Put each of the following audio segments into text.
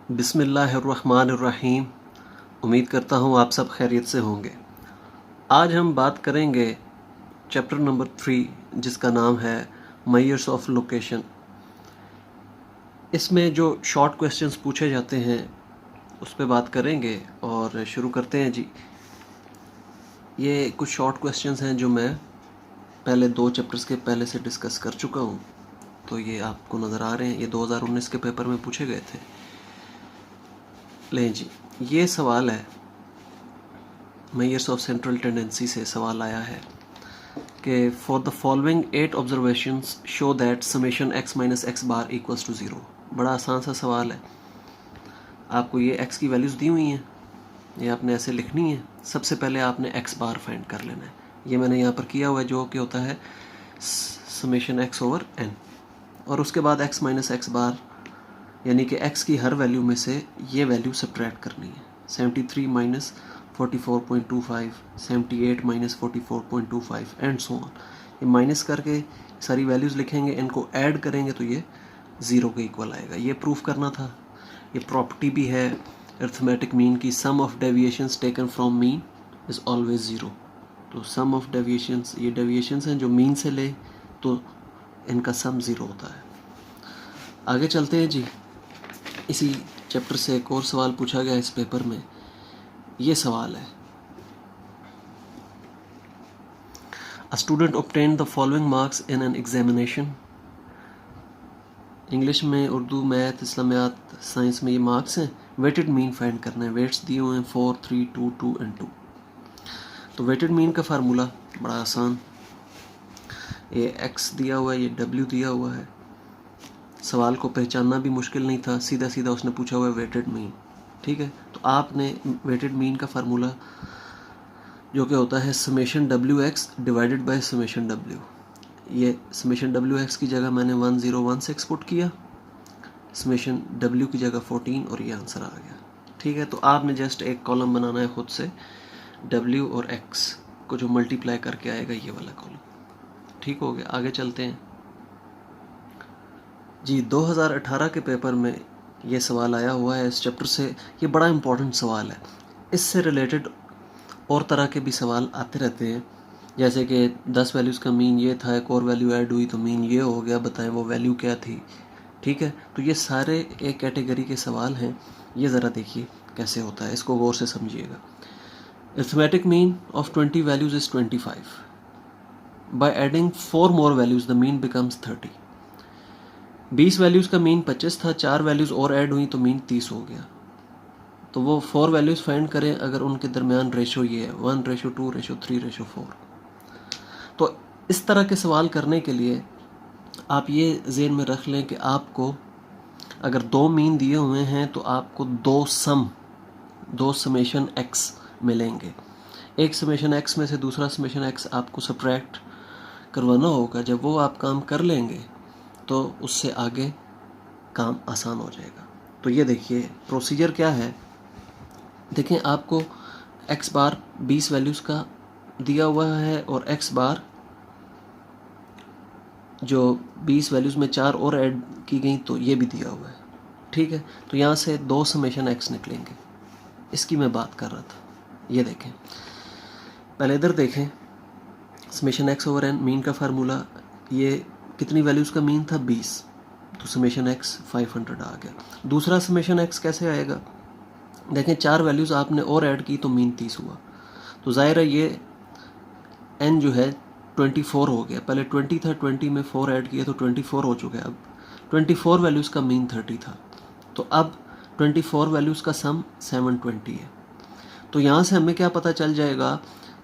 बिस्मिल्लाहिर्रहमानिर्रहीम। उम्मीद करता हूँ आप सब खैरियत से होंगे। आज हम बात करेंगे चैप्टर नंबर 3 जिसका नाम है मेजर्स ऑफ लोकेशन। इसमें जो शॉर्ट क्वेश्चंस पूछे जाते हैं उस पर बात करेंगे और शुरू करते हैं जी। ये कुछ शॉर्ट क्वेश्चंस हैं जो मैं पहले 2 चैप्टर्स के पहले से डिस्कस कर चुका हूँ, तो ये आपको नज़र आ रहे हैं। ये 2019 के पेपर में पूछे गए थे। लें जी, ये सवाल है, मेजर्स ऑफ सेंट्रल टेंडेंसी से सवाल आया है कि for the following 8 observations show that summation x minus X bar equals to 0। बड़ा आसान सा सवाल है। आपको ये x की वैल्यूज़ दी हुई हैं, ये आपने ऐसे लिखनी है। सबसे पहले आपने x बार फाइंड कर लेना है। ये मैंने यहाँ पर किया हुआ है, जो कि होता है समेशन x ओवर n, और उसके बाद x माइनस एक्स बार यानी कि x की हर वैल्यू में से ये वैल्यू सब्ट्रैक्ट करनी है। 73 minus 44.25, 78 minus 44.25 and so on. ये माइनस करके सारी वैल्यूज़ लिखेंगे, इनको ऐड करेंगे तो ये 0 के इक्वल आएगा। ये प्रूफ करना था। ये प्रॉपर्टी भी है अरिथमेटिक मीन की, sum of deviations taken from mean is always 0। तो सम ऑफ डेविएशंस, ये डेविएशंस हैं जो मीन से ले तो इनका सम 0 होता है। आगे चलते हैं जी। इसी चैप्टर से एक और सवाल पूछा गया इस पेपर में। ये सवाल है, a student obtained the following marks in an examination. English में, उर्दू, मैथ, इस्लामियात, साइंस में ये मार्क्स हैं। वेटेड मीन फाइंड करना है। वेट्स दिए हुए हैं 4, 3, 2, 2 एंड 2। तो वेटेड मीन का फार्मूला बड़ा आसान, ये x दिया हुआ है, ये w दिया हुआ है। सवाल को पहचानना भी मुश्किल नहीं था, सीधा सीधा उसने पूछा हुआ है वेटेड मीन। ठीक है, तो आपने वेटेड मीन का फार्मूला जो कि होता है summation WX divided by summation W। ये समेशन WX की जगह मैंने 1016 पुट किया, समेशन W की जगह 14, और ये आंसर आ गया। ठीक है, तो आपने जस्ट एक कॉलम बनाना है खुद से, W और X को जो मल्टीप्लाई करके आएगा ये वाला कॉलम। ठीक हो गया, आगे चलते हैं जी। 2018 के पेपर में ये सवाल आया हुआ है इस चैप्टर से। ये बड़ा इंपॉर्टेंट सवाल है। इससे रिलेटेड और तरह के भी सवाल आते रहते हैं, जैसे कि 10 वैल्यूज़ का मीन ये था, एक और वैल्यू ऐड हुई तो मीन ये हो गया, बताएं वो वैल्यू क्या थी। ठीक है, तो ये सारे एक कैटेगरी के सवाल हैं। ये ज़रा देखिए कैसे होता है, इसको गौर से समझिएगा। Arithmetic mean of 20 values is 25। By adding 4 more values the mean becomes 30। 20 values का मीन 25 था, 4 वैल्यूज़ और ऐड हुई तो मीन 30 हो गया। तो वो 4 वैल्यूज़ फाइंड करें अगर उनके दरमियान रेशो ये है 1:2:3:4। तो इस तरह के सवाल करने के लिए आप ये ज़हन में रख लें कि आपको अगर 2 मीन दिए हुए हैं तो आपको 2 समेशन x मिलेंगे। एक समेशन x में से दूसरा समेशन x आपको सब्ट्रैक्ट करवाना होगा। जब वो आप काम कर लेंगे तो उससे आगे काम आसान हो जाएगा। तो ये देखिए प्रोसीजर क्या है। देखें, आपको x बार 20 वैल्यूज़ का दिया हुआ है और x बार जो 20 वैल्यूज़ में 4 और ऐड की गई तो ये भी दिया हुआ है। ठीक है, तो यहाँ से 2 समेशन x निकलेंगे। इसकी मैं बात कर रहा था। ये देखें, पहले इधर देखें, summation x over n mean का फार्मूला, ये कितनी वैल्यूज़ का मीन था 20, तो समेशन x 500 आ गया। दूसरा समेशन x कैसे आएगा, देखें 4 वैल्यूज़ आपने और ऐड की तो मीन 30 हुआ। तो ज़ाहिर है ये n जो है 24 हो गया। पहले 20 था, 20 में 4 ऐड किया तो 24 हो चुका है। अब 24 वैल्यूज़ का मीन 30 था, तो अब 24 वैल्यूज़ का सम 720 है। तो यहाँ से हमें क्या पता चल जाएगा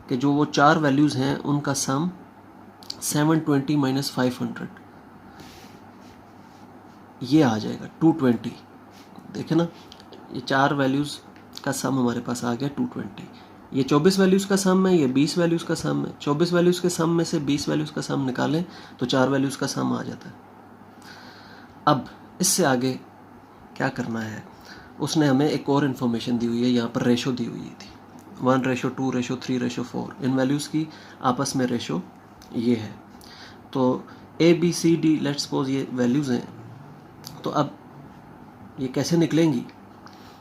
कि जो वो 4 वैल्यूज़ हैं उनका सम 720 माइनस 500 ये आ जाएगा 220। देखे ना, ये 4 वैल्यूज़ का सम हमारे पास आ गया 220। ये 24 वैल्यूज़ का सम है, ये 20 वैल्यूज़ का सम है। 24 वैल्यूज़ के सम में से 20 वैल्यूज़ का सम निकालें तो 4 वैल्यूज़ का सम आ जाता है। अब इससे आगे क्या करना है, उसने हमें एक और इन्फॉर्मेशन दी हुई है। यहाँ पर रेशो दी हुई थी 1:2:3:4। इन वैल्यूज़ की आपस में रेशो ये है। तो ABCD लेट्स सपोज ये वैल्यूज़ हैं। तो अब ये कैसे निकलेंगी,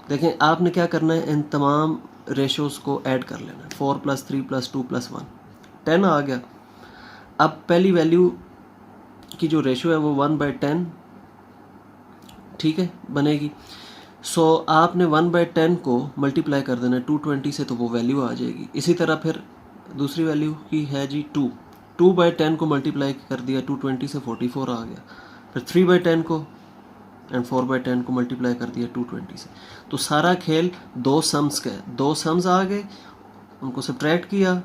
देखें आपने क्या करना है, इन तमाम रेशोज़ को ऐड कर लेना है। 4 + 3 + 2 + 1 10 आ गया। अब पहली वैल्यू की जो रेशो है वो 1/10 ठीक है बनेगी। सो आपने 1/10 को मल्टीप्लाई कर देना है 220 से, तो वो वैल्यू आ जाएगी। इसी तरह फिर दूसरी वैल्यू की है जी 2/10 को मल्टीप्लाई कर दिया 220 से, 44 आ गया। फिर 3/10 को एंड 4/10 को मल्टीप्लाई कर दिया 220 से। तो सारा खेल दो सम्स का है, दो सम्स आ गए, उनको सब्ट्रैक्ट किया,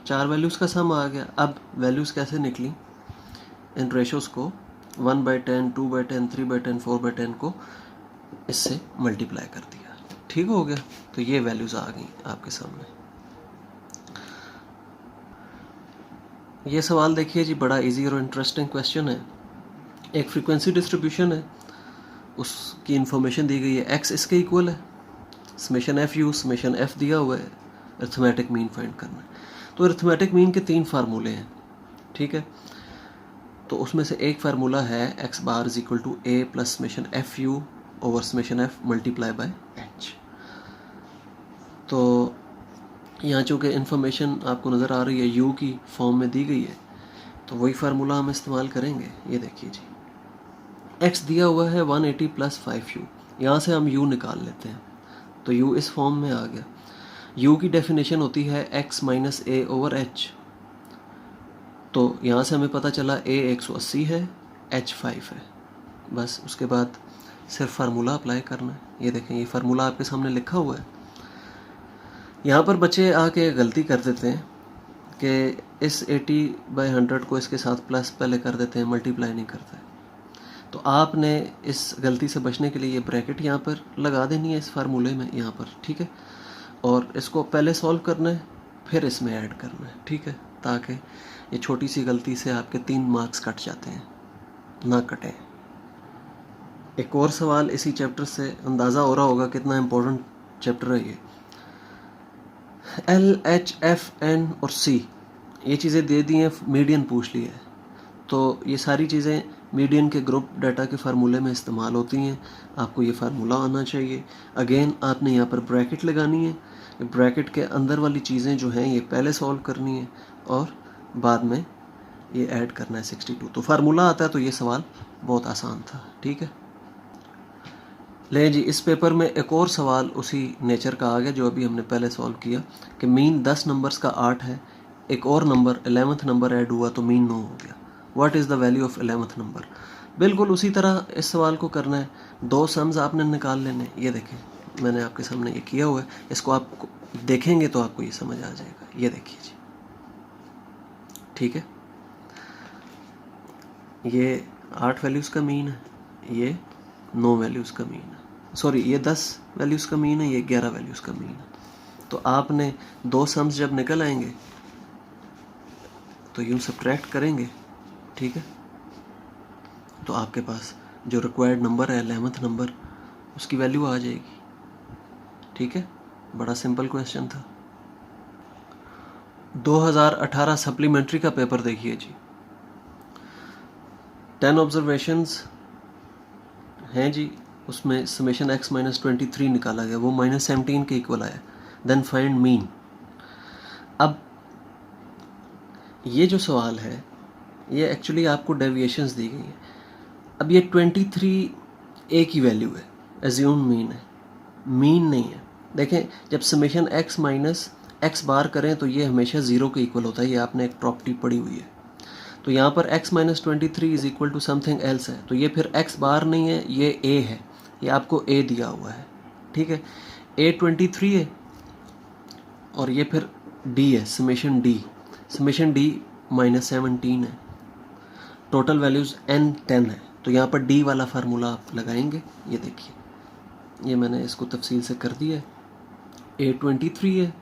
4 वैल्यूज़ का सम आ गया। अब वैल्यूज़ कैसे निकली, इन रेशोज़ को 1/10, 2/10, 3/10, 4/10 को इससे मल्टीप्लाई कर दिया, ठीक हो गया। तो ये वैल्यूज़ आ गई आपके सामने। ये सवाल देखिए जी, बड़ा इजी और इंटरेस्टिंग क्वेश्चन है। एक फ्रीक्वेंसी डिस्ट्रीब्यूशन है, उसकी इंफॉर्मेशन दी गई है, एक्स इसके इक्वल है, summation F you, summation F दिया हुआ है, अरिथमेटिक मीन फाइंड करना है। तो अरिथमेटिक मीन के 3 फार्मूले हैं, ठीक है। तो उसमें से एक फार्मूला है X bar is equal to A plus summation F U over summation F multiply by H. तो यहाँ चूँकि इन्फॉर्मेशन आपको नज़र आ रही है यू की फॉर्म में दी गई है, तो वही फार्मूला हम इस्तेमाल करेंगे। ये देखिए जी, एक्स दिया हुआ है 180 + 5u, यहाँ से हम u निकाल लेते हैं, तो u इस फॉर्म में आ गया। u की डेफिनेशन होती है x - a ओवर h। तो यहाँ से हमें पता चला a 180 है, h 5 है। बस उसके बाद सिर्फ फार्मूला अप्लाई करना है। ये देखें, ये फार्मूला आपके सामने लिखा हुआ है। यहाँ पर बच्चे आके गलती कर देते हैं कि इस 80/100 को इसके साथ प्लस पहले कर देते हैं, मल्टीप्लाई नहीं करते। तो आपने इस गलती से बचने के लिए ये ब्रैकेट यहाँ पर लगा देनी है इस फार्मूले में, यहाँ पर, ठीक है। और इसको पहले सॉल्व करना है, फिर इसमें ऐड करना है, ठीक है, ताकि ये छोटी सी गलती से आपके 3 मार्क्स कट जाते हैं, ना कटें। एक और सवाल इसी चैप्टर से अंदाज़ा हो रहा होगा कितना इम्पोर्टेंट चैप्टर है ये। एल, एच, एफ, एन और सी ये चीज़ें दे दी हैं, मीडियन पूछ ली है। तो ये सारी चीज़ें मीडियन के ग्रुप डाटा के फार्मूले में इस्तेमाल होती हैं। आपको ये फार्मूला आना चाहिए। अगेन आपने यहाँ पर ब्रैकेट लगानी है, ब्रैकेट के अंदर वाली चीज़ें जो हैं ये पहले सॉल्व करनी है और बाद में ये ऐड करना है 62। तो फार्मूला आता है, तो ये सवाल बहुत आसान था, ठीक है। ले जी, इस पेपर में एक और सवाल उसी नेचर का आ गया जो अभी हमने पहले सॉल्व किया कि मीन 10 नंबर्स का 8 है, एक और नंबर 11th नंबर ऐड हुआ तो मीन 9 हो गया। What is the value of 11th number. बिल्कुल उसी तरह इस सवाल को करना है, 2 सम्स आपने निकाल लेने। ये देखें, मैंने आपके सामने ये किया हुआ है, इसको आप देखेंगे तो आपको ये समझ आ जाएगा। ये देखिए जी, ठीक है, ये 8 वैल्यूज़ का मीन है, ये 9 वैल्यूज़ का मीन है, सॉरी ये 10 वैल्यूज़ का मीन है, ये 11 वैल्यूज़ का मीन है। तो आपने 2 सम्स जब निकल आएंगे तो यूँ सब्ट्रैक्ट करेंगे, ठीक है, तो आपके पास जो रिक्वायर्ड नंबर है 11th नंबर, उसकी वैल्यू आ जाएगी, ठीक है। बड़ा सिंपल क्वेश्चन था। 2018 सप्लीमेंट्री का पेपर देखिए जी, 10 ऑब्जर्वेशंस हैं जी, उसमें समेशन x - 23 निकाला गया, वो -17 के इक्वल आया। Then find mean. अब ये जो सवाल है ये एक्चुअली आपको डेविएशंस दी गई है। अब ये 23 a की वैल्यू है, एज्यूम मीन है, मीन नहीं है। देखें, जब समेशन x - x बार करें तो ये हमेशा 0 के इक्वल होता है, ये आपने एक प्रॉपर्टी पढ़ी हुई है। तो यहाँ पर x - 23 is equal to something else है, तो ये फिर x बार नहीं है, ये a है, ये आपको a दिया हुआ है, ठीक है। a 23 है और ये फिर d है, समेशन d -17 है। टोटल वैल्यूज़ n 10 है, तो यहाँ पर d वाला फार्मूला आप लगाएंगे। ये देखिए, ये मैंने इसको तफसील से कर दिया है। a 23 है,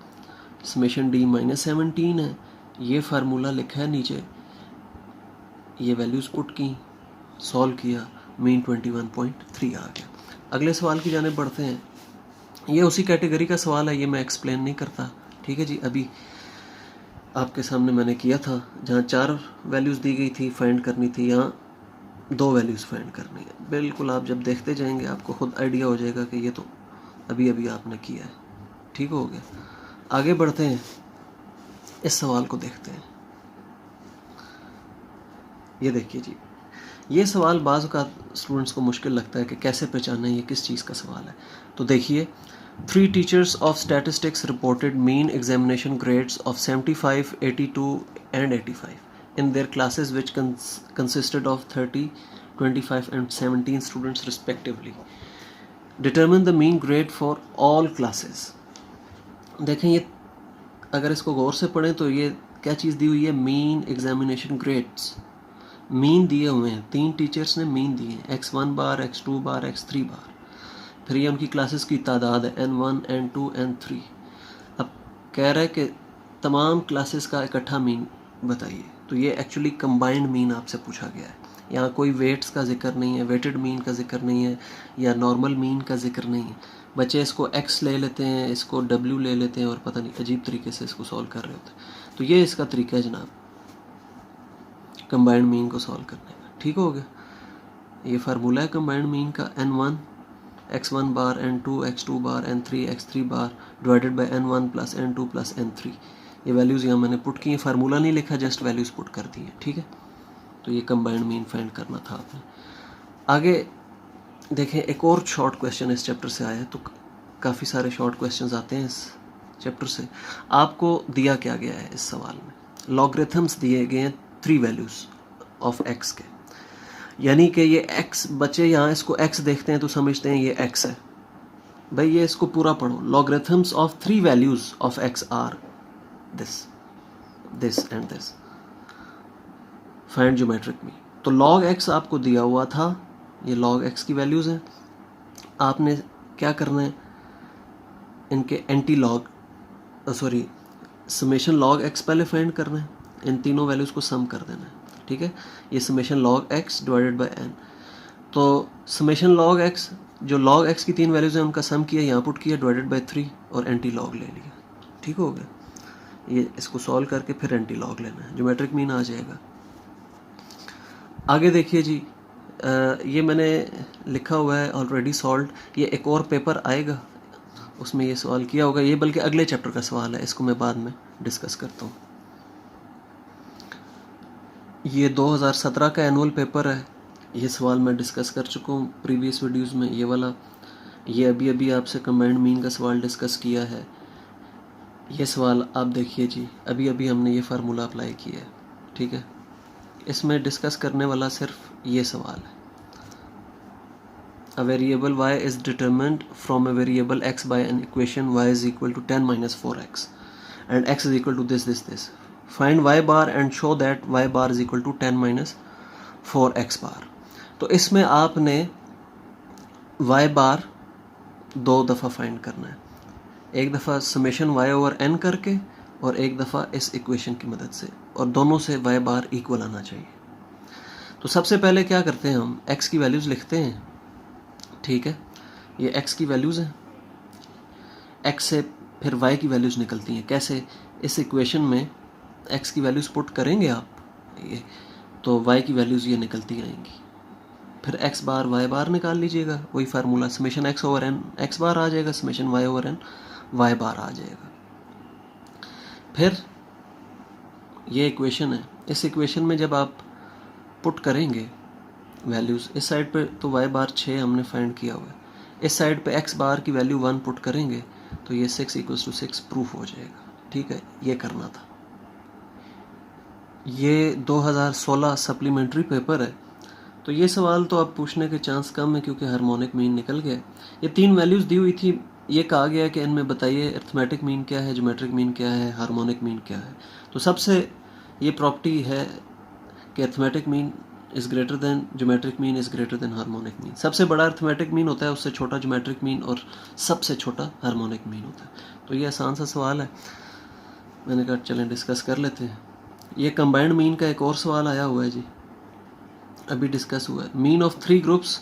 समेशन d -17 है, ये फार्मूला लिखा है नीचे, ये वैल्यूज़ पुट की, सॉल्व किया, मीन 21.3 आ गया। अगले सवाल की जाने बढ़ते हैं। ये उसी कैटेगरी का सवाल है, ये मैं एक्सप्लेन नहीं करता, ठीक है जी। अभी आपके सामने मैंने किया था, जहाँ 4 वैल्यूज़ दी गई थी, फाइंड करनी थी, यहाँ 2 वैल्यूज़ फाइंड करनी है। बिल्कुल आप जब देखते जाएंगे आपको खुद आइडिया हो जाएगा कि ये तो अभी अभी आपने किया है। ठीक हो गया। आगे बढ़ते हैं, इस सवाल को देखते हैं। ये देखिए जी, ये सवाल बाज़ का स्टूडेंट्स को मुश्किल लगता है कि कैसे पहचानें ये किस चीज़ का सवाल है। तो देखिए, 3 teachers of statistics reported mean examination grades of 75, 82 and 85 in their classes which consisted of 30, 25 and 17 students respectively. Determine the mean grade for all classes. देखें, ये अगर इसको गौर से पढ़ें तो ये क्या चीज़ दी हुई है, मीन एग्जामिनेशन ग्रेड्स, मीन दिए हुए हैं। 3 टीचर्स ने मीन दिए हैं, x1 बार, x2 बार, x3 बार। फिर ये उनकी क्लासेस की तादाद है, n1, n2, n3। अब कह रहा है कि तमाम क्लासेस का इकट्ठा मीन बताइए। तो ये एक्चुअली कंबाइंड मीन आपसे पूछा गया है। यहाँ कोई वेट्स का जिक्र नहीं है, वेटेड मीन का जिक्र नहीं है, या नॉर्मल मीन का जिक्र नहीं है। बच्चे इसको x ले लेते हैं, इसको w ले लेते हैं और पता नहीं अजीब तरीके से इसको सॉल्व कर रहे होते हैं। तो ये इसका तरीका है जनाब, कंबाइंड मीन को सॉल्व करने का। ठीक हो गया। ये फार्मूला है कंबाइंड मीन का, n1 x1 bar, n2 x2 bar, n3 x3 bar divided by n1 plus n2 plus n3। ये वैल्यूज़ यहाँ मैंने पुट की हैं, फार्मूला नहीं लिखा, जस्ट वैल्यूज़ पुट कर दी हैं। ठीक है, तो ये कंबाइंड मीन फाइंड करना था आपने। आगे देखें, एक और शॉर्ट क्वेश्चन इस चैप्टर से आया है। तो काफ़ी सारे शॉर्ट क्वेश्चंस आते हैं इस चैप्टर से। आपको दिया क्या गया है इस सवाल में, लॉगरिथम्स दिए गए हैं 3 वैल्यूज़ ऑफ x के, यानी कि ये x, बच्चे यहाँ इसको x देखते हैं तो समझते हैं ये x है। भाई ये इसको पूरा पढ़ो, logarithms of 3 values of x are this and this, find geometric mean. तो log x आपको दिया हुआ था, ये log x की वैल्यूज़ हैं। आपने क्या करना है, इनके anti log summation log x पहले फाइंड करना है, इन तीनों वैल्यूज़ को सम कर देना है। ठीक है, ये summation log x divided by n। तो समेशन log x, जो log x की 3 वैल्यूज़ हैं उनका सम किया, यहाँ पुट किया, डिवाइडेड बाय 3 और एंटी लॉग ले लिया। ठीक हो गया। ये इसको सॉल्व करके फिर एंटी लॉग लेना है, ज्योमेट्रिक मीन आ जाएगा। आगे देखिए जी, ये मैंने लिखा हुआ है ऑलरेडी सॉल्व। ये एक और पेपर आएगा, उसमें ये सवाल किया होगा, ये बल्कि अगले चैप्टर का सवाल है, इसको मैं बाद में डिस्कस करता हूँ। ये 2017 का एनुअल पेपर है, ये सवाल मैं डिस्कस कर चुका हूँ प्रीवियस वीडियोज़ में। ये वाला, ये अभी अभी आपसे कंबाइंड मीन का सवाल डिस्कस किया है। ये सवाल आप देखिए जी, अभी अभी हमने ये फार्मूला अप्लाई किया है। ठीक है, इसमें डिस्कस करने वाला सिर्फ ये सवाल है। A variable y is determined from a variable x by an equation y is equal to 10 minus 4x and x is equal to this. Find y bar and show that y bar is equal to 10 minus 4x bar. तो इसमें आपने y bar 2 दफ़ा find करना है, एक दफ़ा summation y over n करके और एक दफ़ा इस इक्वेशन की मदद से, और दोनों से y bar इक्वल आना चाहिए। तो सबसे पहले क्या करते हैं, हम x की वैल्यूज़ लिखते हैं। ठीक है, ये x की वैल्यूज़ हैं, x से फिर y की वैल्यूज़ निकलती हैं। कैसे, इस इक्वेशन में x की वैल्यूज़ पुट करेंगे आप, ये तो y की वैल्यूज़ ये निकलती आएंगी। फिर x बार y बार निकाल लीजिएगा, वही formula, summation x over n x बार आ जाएगा, summation y over n y बार आ जाएगा। फिर ये इक्वेशन है, इस इक्वेशन में जब आप पुट करेंगे वैल्यूज़, इस साइड पे तो y बार 6 हमने फाइंड किया हुआ है, इस साइड पे x बार की वैल्यू 1 पुट करेंगे तो ये 6 = 6 प्रूफ हो जाएगा। ठीक है, ये करना था। ये 2016 सप्लीमेंट्री पेपर है, तो ये सवाल तो अब पूछने के चांस कम है क्योंकि हार्मोनिक मीन निकल गया। ये 3 वैल्यूज़ दी हुई थी, ये कहा गया कि इनमें बताइए अरिथमेटिक मीन क्या है, ज्योमेट्रिक मीन क्या है, हार्मोनिक मीन क्या है। तो सबसे ये प्रॉपर्टी है कि arithmetic mean is greater than geometric mean is greater than harmonic mean. सबसे बड़ा अरिथमेटिक मीन होता है, उससे छोटा ज्योमेट्रिक मीन और सबसे छोटा हार्मोनिक मीन होता है। तो ये आसान सा सवाल है, मैंने कहा चलें डिस्कस कर लेते हैं। ये कंबाइंड मीन का एक और सवाल आया हुआ है जी, अभी डिस्कस हुआ है। Mean of 3 groups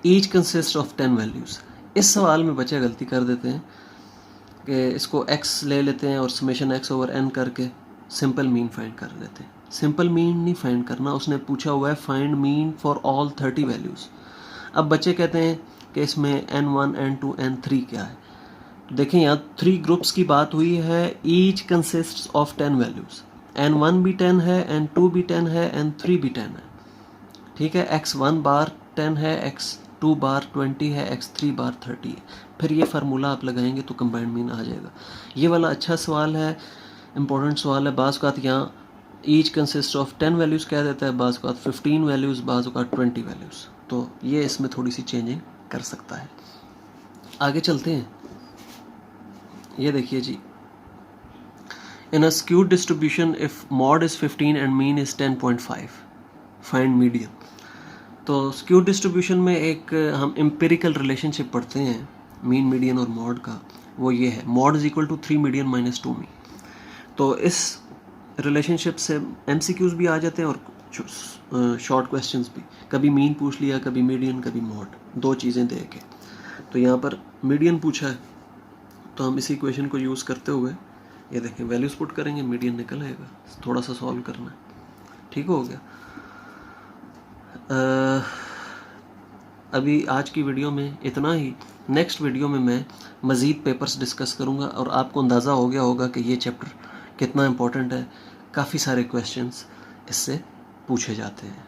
each consist of 10 values. इस सवाल में बच्चे गलती कर देते हैं कि इसको x ले लेते हैं और समेशन x ओवर n करके सिंपल मीन फाइंड कर लेते हैं। सिंपल मीन नहीं फाइंड करना, उसने पूछा हुआ है find mean for all 30 values. अब बच्चे कहते हैं कि इसमें n1 n2 n3 क्या है। देखें यहाँ 3 ग्रुप्स की बात हुई है, each consists of 10 values, n1 भी 10 है, n2 भी 10 है, n3 भी 10 है, ठीक है। x1 बार 10 है, x2 बार 20 है, x3 बार 30 है। फिर ये फार्मूला आप लगाएंगे तो कंबाइंड मीन आ जाएगा। ये वाला अच्छा सवाल है, इंपॉर्टेंट सवाल है। बाज़ औक़ात यहाँ ईच कंसिस्ट ऑफ 10 वैल्यूज़ कह देता है, बाज़ औक़ात 15 वैल्यूज़, बाज़ औक़ात 20 वैल्यूज़, तो ये इसमें थोड़ी सी चेंजिंग कर सकता है। आगे चलते हैं। ये देखिए जी, in a skewed distribution if mode is 15 and mean is 10.5, find median. तो स्क्यूड डिस्ट्रीब्यूशन में एक हम एम्पिरिकल रिलेशनशिप पढ़ते हैं मीन, मीडियन और मॉड का। वो ये है, mode is equal to 3 median minus 2 mean. तो इस रिलेशनशिप से MCQs भी आ जाते हैं और शॉर्ट क्वेश्चंस भी। कभी मीन पूछ लिया, कभी मीडियन, कभी मॉड, 2 चीज़ें दे के। तो यहाँ पर मीडियन पूछा है, तो हम इसी इक्वेशन को यूज़ करते हुए ये देखें, वैल्यूज़ पुट करेंगे, मीडियन निकल आएगा। थोड़ा सा सॉल्व करना है, ठीक हो गया। अभी आज की वीडियो में इतना ही। नेक्स्ट वीडियो में मैं मज़ीद पेपर्स डिस्कस करूँगा और आपको अंदाज़ा हो गया होगा कि ये चैप्टर कितना इम्पोर्टेंट है। काफ़ी सारे क्वेश्चंस इससे पूछे जाते हैं।